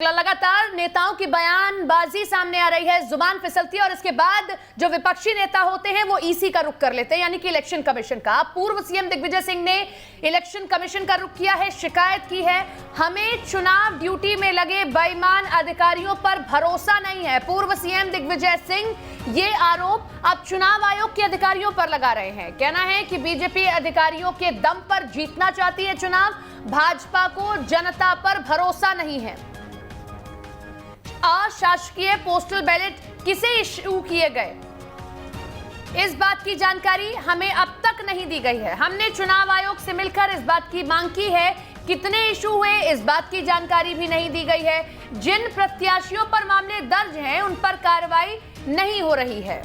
लगातार नेताओं की बयानबाजी सामने आ रही है, जुबान फिसलती है और इसके बाद जो विपक्षी नेता होते हैं वो ईसी का रुख कर लेते हैं, यानी कि इलेक्शन कमीशन का। पूर्व सीएम दिग्विजय सिंह ने इलेक्शन कमीशन का रुख किया है, शिकायत की है, हमें चुनाव ड्यूटी में लगे बेईमान अधिकारियों पर भरोसा नहीं है। पूर्व सीएम दिग्विजय सिंह ये आरोप अब चुनाव आयोग के अधिकारियों पर लगा रहे हैं। कहना है कि बीजेपी अधिकारियों के दम पर जीतना चाहती है चुनाव, भाजपा को जनता पर भरोसा नहीं है। अशासकीय पोस्टल बैलेट किसे इशू किए गए, इस बात की जानकारी हमें अब तक नहीं दी गई है। हमने चुनाव आयोग से मिलकर इस बात की मांग की है, कितने इशू हुए इस बात की जानकारी भी नहीं दी गई है। जिन प्रत्याशियों पर मामले दर्ज हैं उन पर कार्रवाई नहीं हो रही है।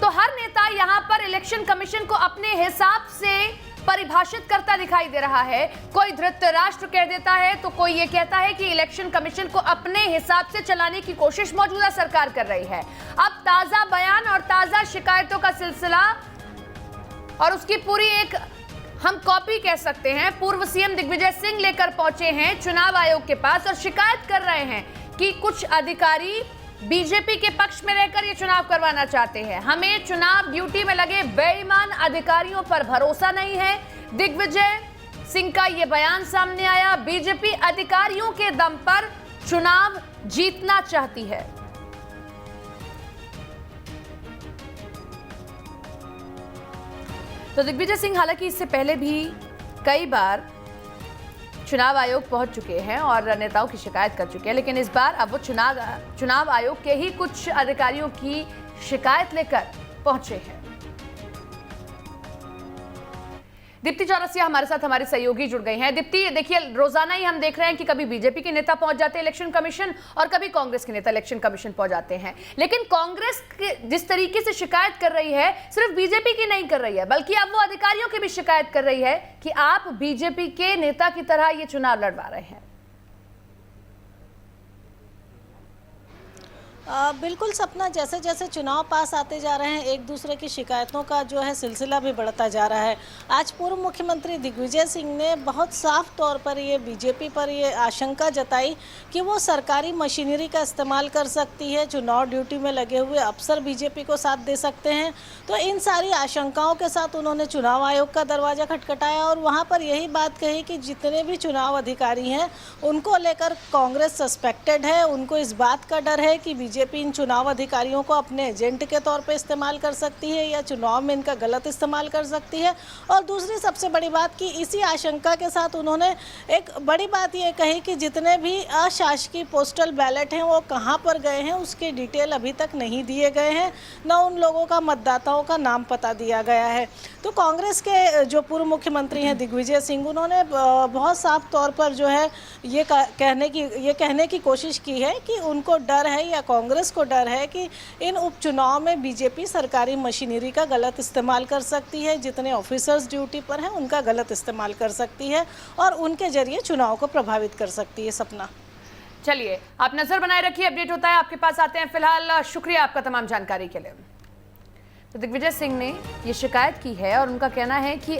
तो हर नेता यहां पर इलेक्शन कमीशन को अपने हिसाब से परिभाषित करता दिखाई दे रहा है। कोई धृतराष्ट्र कह देता है तो कोई ये कहता है कि इलेक्शन कमीशन को अपने हिसाब से चलाने की कोशिश मौजूदा सरकार कर रही है। अब ताजा बयान और ताजा शिकायतों का सिलसिला और उसकी पूरी एक हम कॉपी कह सकते हैं, पूर्व सीएम दिग्विजय सिंह लेकर पहुंचे हैं चुनाव आयोग के पास और शिकायत कर रहे हैं कि कुछ अधिकारी बीजेपी के पक्ष में रहकर ये चुनाव करवाना चाहते हैं। हमें चुनाव ड्यूटी में लगे बेईमान अधिकारियों पर भरोसा नहीं है। दिग्विजय सिंह का ये बयान सामने आया, बीजेपी अधिकारियों के दम पर चुनाव जीतना चाहती है। तो दिग्विजय सिंह हालांकि इससे पहले भी कई बार चुनाव आयोग पहुंच चुके हैं और नेताओं की शिकायत कर चुके हैं, लेकिन इस बार अब वो चुनाव आयोग के ही कुछ अधिकारियों की शिकायत लेकर पहुंचे हैं। दीप्ति चौरसिया हमारे साथ हमारे सहयोगी जुड़ गई हैं। दीप्ति, देखिए रोजाना ही हम देख रहे हैं कि कभी बीजेपी के नेता पहुंच जाते हैं इलेक्शन कमीशन और कभी कांग्रेस के नेता इलेक्शन कमीशन पहुंच जाते हैं, लेकिन कांग्रेस जिस तरीके से शिकायत कर रही है सिर्फ बीजेपी की नहीं कर रही है, बल्कि अब वो अधिकारियों की भी शिकायत कर रही है कि आप बीजेपी के नेता की तरह ये चुनाव लड़वा रहे हैं। बिल्कुल सपना, जैसे जैसे चुनाव पास आते जा रहे हैं एक दूसरे की शिकायतों का जो है सिलसिला भी बढ़ता जा रहा है। आज पूर्व मुख्यमंत्री दिग्विजय सिंह ने बहुत साफ तौर पर ये बीजेपी पर ये आशंका जताई कि वो सरकारी मशीनरी का इस्तेमाल कर सकती है, चुनाव ड्यूटी में लगे हुए अफसर बीजेपी को साथ दे सकते हैं। तो इन सारी आशंकाओं के साथ उन्होंने चुनाव आयोग का दरवाज़ा खटखटाया और वहाँ पर यही बात कही कि जितने भी चुनाव अधिकारी हैं उनको लेकर कांग्रेस सस्पेक्टेड है, उनको इस बात का डर है कि बीजेपी इन चुनाव अधिकारियों को अपने एजेंट के तौर पे इस्तेमाल कर सकती है या चुनाव में इनका गलत इस्तेमाल कर सकती है। और दूसरी सबसे बड़ी बात कि इसी आशंका के साथ उन्होंने एक बड़ी बात ये कही कि जितने भी अशासकीय पोस्टल बैलेट हैं वो कहाँ पर गए हैं उसके डिटेल अभी तक नहीं दिए गए हैं, न उन लोगों का मतदाताओं का नाम पता दिया गया है। तो कांग्रेस के जो पूर्व मुख्यमंत्री हैं दिग्विजय सिंह, उन्होंने बहुत साफ तौर पर जो है ये कहने की कोशिश की है कि उनको डर है या कांग्रेस को डर है कि इन उपचुनाव में बीजेपी सरकारी मशीनरी का गलत इस्तेमाल कर सकती है, जितने ऑफिसर्स ड्यूटी पर हैं उनका गलत इस्तेमाल कर सकती है और उनके जरिए चुनाव को प्रभावित कर सकती है। सपना, चलिए आप नजर बनाए रखिए, अपडेट होता है आपके पास आते हैं। फिलहाल शुक्रिया आपका तमाम जानकारी के लिए। तो दिग्विजय सिंह ने ये शिकायत की है और उनका कहना है कि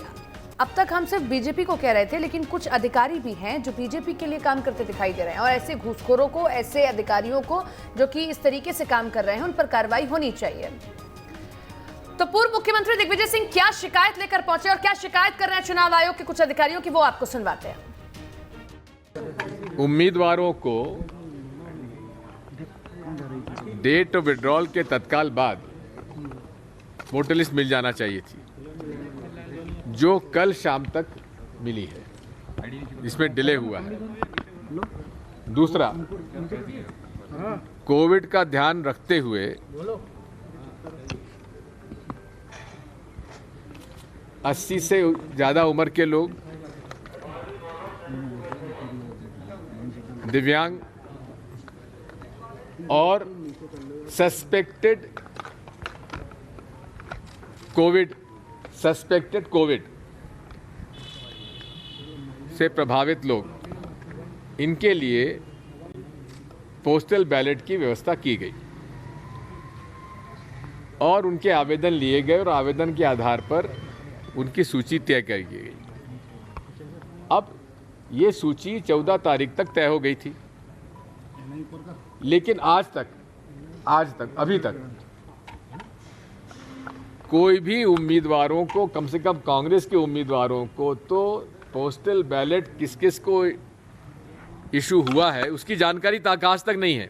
अब तक हम सिर्फ बीजेपी को कह रहे थे, लेकिन कुछ अधिकारी भी हैं जो बीजेपी के लिए काम करते दिखाई दे रहे हैं और ऐसे घूसखोरों को, ऐसे अधिकारियों को जो कि इस तरीके से काम कर रहे हैं उन पर कार्रवाई होनी चाहिए। तो पूर्व मुख्यमंत्री दिग्विजय सिंह क्या शिकायत लेकर पहुंचे और क्या शिकायत कर रहे हैं चुनाव आयोग के कुछ अधिकारियों की, वो आपको सुनवाते हैं। उम्मीदवारों को डेट ऑफ विड्रॉल के तत्काल बाद वोटर लिस्ट मिल जाना चाहिए थी, जो कल शाम तक मिली है, इसमें डिले हुआ है। दूसरा, कोविड का ध्यान रखते हुए 80 से ज़्यादा उम्र के लोग, दिव्यांग और सस्पेक्टेड कोविड से प्रभावित लोग, इनके लिए पोस्टल बैलेट की व्यवस्था की गई और उनके आवेदन लिए गए और आवेदन के आधार पर उनकी सूची तय की गई। अब ये सूची 14 तारीख तक तय हो गई थी, लेकिन आज तक अभी तक कोई भी उम्मीदवारों को, कम से कम कांग्रेस के उम्मीदवारों को तो पोस्टल बैलेट किस किस को इशू हुआ है उसकी जानकारी तक आज तक नहीं है।